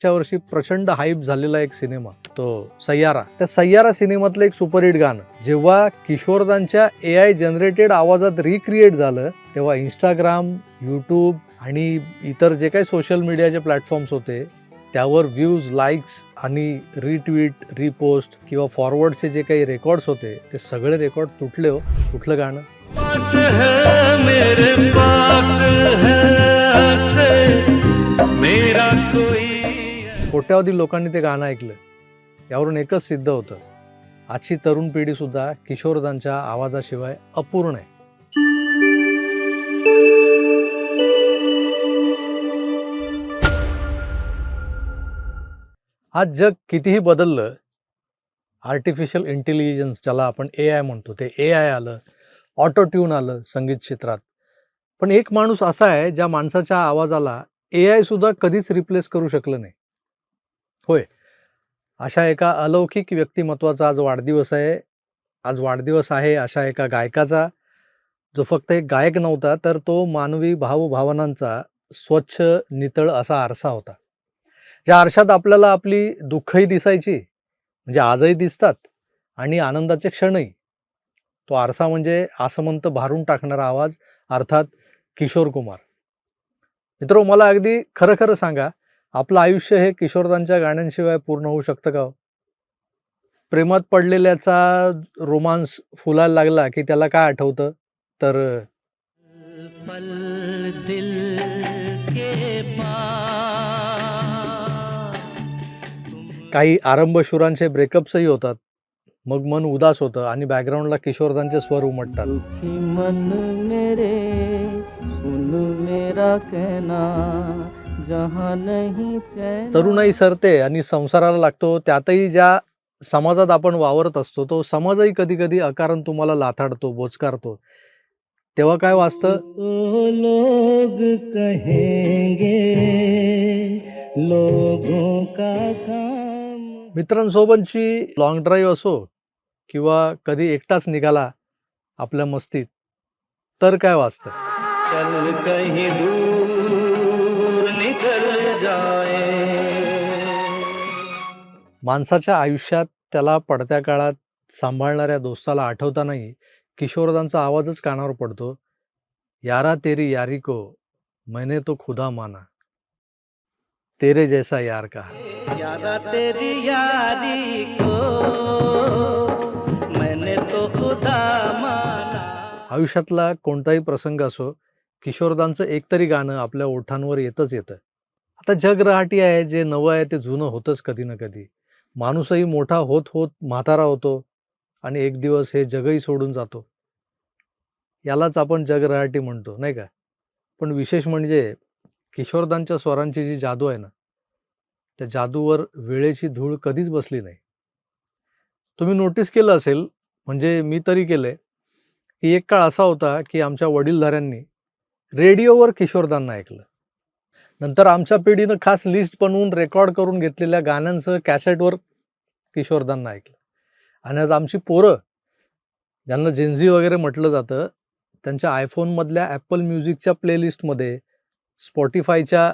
मागच्या वर्षी प्रचंड हाईप झालेला एक सिनेमा तो सय्यारा. त्या सय्यारा सिनेमातलं एक सुपरहिट गाणं जेव्हा किशोरदांच्या AI जनरेटेड आवाजात रिक्रिएट झालं तेव्हा इंस्टाग्राम, यूट्यूब आणि इतर जे काही सोशल मीडियाचे प्लॅटफॉर्म्स होते त्यावर व्ह्यूज, लाईक्स आणि रिट्वीट, रिपोस्ट किंवा फॉरवर्डचे जे काही रेकॉर्ड्स होते ते सगळे रेकॉर्ड तुटले. हो. कुठलं गाणं? पास है मेरे पास है ऐसे मेरा कोई. कोट्यावधी लोकांनी ते गाणं ऐकलं. यावरून एकच सिद्ध होतं, आजची तरुण पिढी सुद्धा किशोरदांच्या आवाजाशिवाय अपूर्ण आहे. आज जग कितीही बदललं, आर्टिफिशियल इंटेलिजन्स ज्याला आपण AI म्हणतो ते AI आलं, ऑटो ट्यून आलं संगीत क्षेत्रात. पण एक माणूस असा आहे ज्या माणसाच्या आवाजाला AI सुद्धा कधीच रिप्लेस करू शकलं नाही. होय, अशा एका अलौकिक व्यक्तिमत्वाचा आज वाढदिवस आहे. आज वाढदिवस आहे अशा एका गायकाचा, जो फक्त एक गायक नव्हता तर तो मानवी भावभावनांचा स्वच्छ नितळ असा आरसा होता. या आरशात आपल्याला आपली दुःखही दिसायची, म्हणजे आजही दिसतात, आणि आनंदाचे क्षणही. तो आरसा म्हणजे आसमंत भारून टाकणारा आवाज, अर्थात किशोर कुमार. मित्रो, मला अगदी खरं खरं सांगा, आपलं आयुष्य हे किशोरदांच्या गाण्यांशिवाय पूर्ण होऊ शकतं का? प्रेमात पडलेल्याचा रोमांस फुलायला लागला की त्याला काय आठवतं? तर पल दिल के पास. काही आरंभशुरांचे ब्रेकअप्सही होतात. मग मन उदास होतं आणि बॅकग्राऊंडला किशोरदांचे स्वर उमटतात. दुखी मन मेरे सुन मेरा कहना जहां नहीं चैन. तरुणाई सरते आणि संसाराला लागतो. त्यातही ज्या समाजात आपण वावरत असतो तो समाजही कधी कधी अकारण तुम्हाला लाथाडतो, बोचकारतो. तेव्हा काय वाचतं? तो लोग कहेंगे लोगों का काम. मित्रांसोबतची लॉंग ड्राईव्ह असो किंवा कधी एकटाच निघाला आपल्या मस्तीत, तर काय वाचतं? चल कहीं दूर निकल जाए. माणसाच्या आयुष्यात त्याला पडत्या काळात सांभाळणाऱ्या दोस्ताला आठवतानाही किशोरदांचा आवाजच कानावर पडतो. यारा तेरी यारी को मैंने तो खुदा माना, तेरे जैसा यार कहा. यारा तेरी यारी को मैंने तो खुदा माना. आयुष्यातला कोणताही प्रसंग असो, किशोरदांचं एकतरी गाणं आपल्या ओठांवर येतच येतं. आता जग रहाटी आहे, जे नवं आहे ते जुनं होतंच कधी ना कधी. माणूसही मोठा होत होत म्हातारा होतो आणि एक दिवस हे जगही सोडून जातो. यालाच आपण जग रहाटी म्हणतो, नाही का? पण विशेष म्हणजे किशोरदांच्या स्वरांची जी जादू आहे ना, त्या जादूवर वेळेची धूळ कधीच बसली नाही. तुम्ही नोटीस केलं असेल, म्हणजे मी तरी केलंय, की एक काळ असा होता की आमच्या वडीलधाऱ्यांनी रेडिओवर किशोरदांना ऐकलं. नंतर आमच्या पिढीनं खास लिस्ट बनवून रेकॉर्ड करून घेतलेल्या गाण्यांसह कॅसेटवर किशोरदांना ऐकलं. आणि आज आमची पोरं, ज्यांना जेनझी वगैरे म्हटलं जातं, त्यांच्या आयफोनमधल्या ॲपल म्युझिकच्या प्लेलिस्टमध्ये, स्पॉटिफायच्या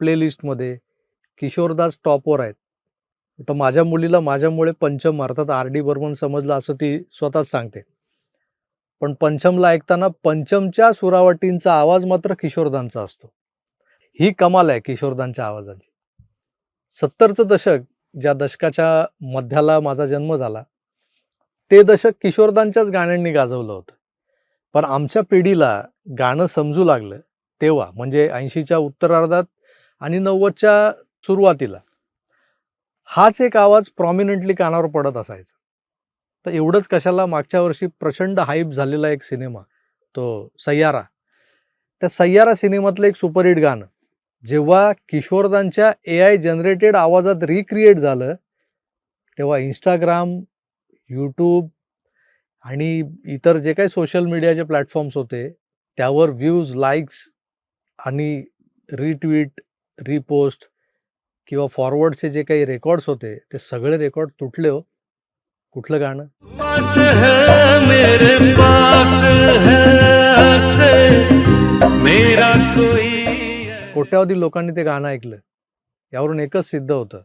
प्लेलिस्टमध्ये किशोरदास टॉपवर आहेत. तर माझ्या मुलीला माझ्यामुळे पंचम अर्थात RD बर्मन समजलं असं ती स्वतःच सांगते. पण पंचमला ऐकताना पंचमच्या सुरावटींचा आवाज मात्र किशोरदांचा असतो. ही कमाल आहे किशोरदांच्या आवाजाची. 70चं दशक, ज्या दशकाच्या मध्याला माझा जन्म झाला, ते दशक किशोरदांच्याच गाण्यांनी गाजवलं होतं. पण आमच्या पिढीला गाणं समजू लागलं तेव्हा, म्हणजे 80च्या उत्तरार्धात आणि 90च्या सुरुवातीला, हाच एक आवाज प्रॉमिनंटली कानावर पडत असायचा. तर एवढंच कशाला, मागच्या वर्षी प्रचंड हाईप झालेला एक सिनेमा तो सय्यारा. त्या सय्यारा सिनेमातलं एक सुपरहिट गाणं जेव्हा किशोरदांच्या AI जनरेटेड आवाजात रिक्रिएट झालं तेव्हा इंस्टाग्राम, यूट्यूब आणि इतर जे काही सोशल मीडियाचे प्लॅटफॉर्म्स होते त्यावर व्ह्यूज, लाईक्स आणि रिट्वीट, रिपोस्ट किंवा फॉरवर्डचे जे काही रेकॉर्ड्स होते ते सगळे रेकॉर्ड तुटले. हो. कुठलं गाणं? पास है मेरे पास है ऐसे मेरा कोई. कोट्यावधी लोकांनी ते गाणं ऐकलं. यावरून एकच सिद्ध होतं,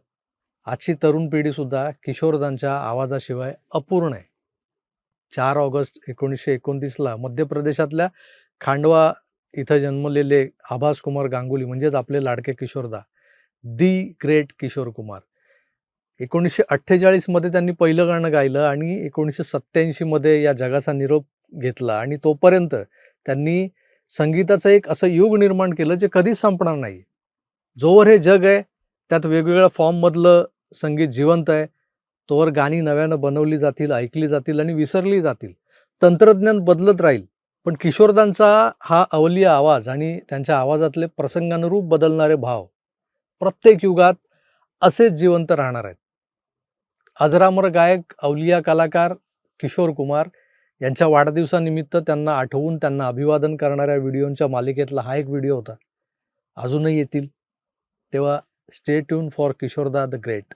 आजची तरुण पिढीसुद्धा किशोरदांच्या आवाजाशिवाय अपूर्ण आहे. 4 ऑगस्ट 1929ला मध्य प्रदेशातल्या खांडवा इथं जन्मलेले आभास कुमार गांगुली म्हणजेच आपले लाडके किशोरदा, दी ग्रेट किशोर कुमार. 1948मध्ये त्यांनी पहिलं गाणं गायलं आणि 1987मध्ये या जगाचा निरोप घेतला आणि तोपर्यंत त्यांनी संगीताचं एक असं युग निर्माण केलं जे कधीच संपणार नाही. जोवर हे जग आहे त्यात वेगवेगळ्या फॉर्ममधलं संगीत जिवंत आहे, तोवर गाणी नव्यानं बनवली जातील, ऐकली जातील आणि विसरली जातील. तंत्रज्ञान बदलत राहील, पण किशोरदांचा हा अवलिया आवाज आणि त्यांच्या आवाजातले प्रसंगानुरूप बदलणारे भाव प्रत्येक युगात असेच जिवंत राहणार आहेत. अजरामर गायक, अवलिया कलाकार किशोर कुमार यांच्या वाढदिवसानिमित्त त्यांना आठवून त्यांना अभिवादन करणाऱ्या व्हिडिओंच्या मालिकेतला हा एक व्हिडिओ होता. अजूनही येतील. तेव्हा stay tune for Kishoreda the great.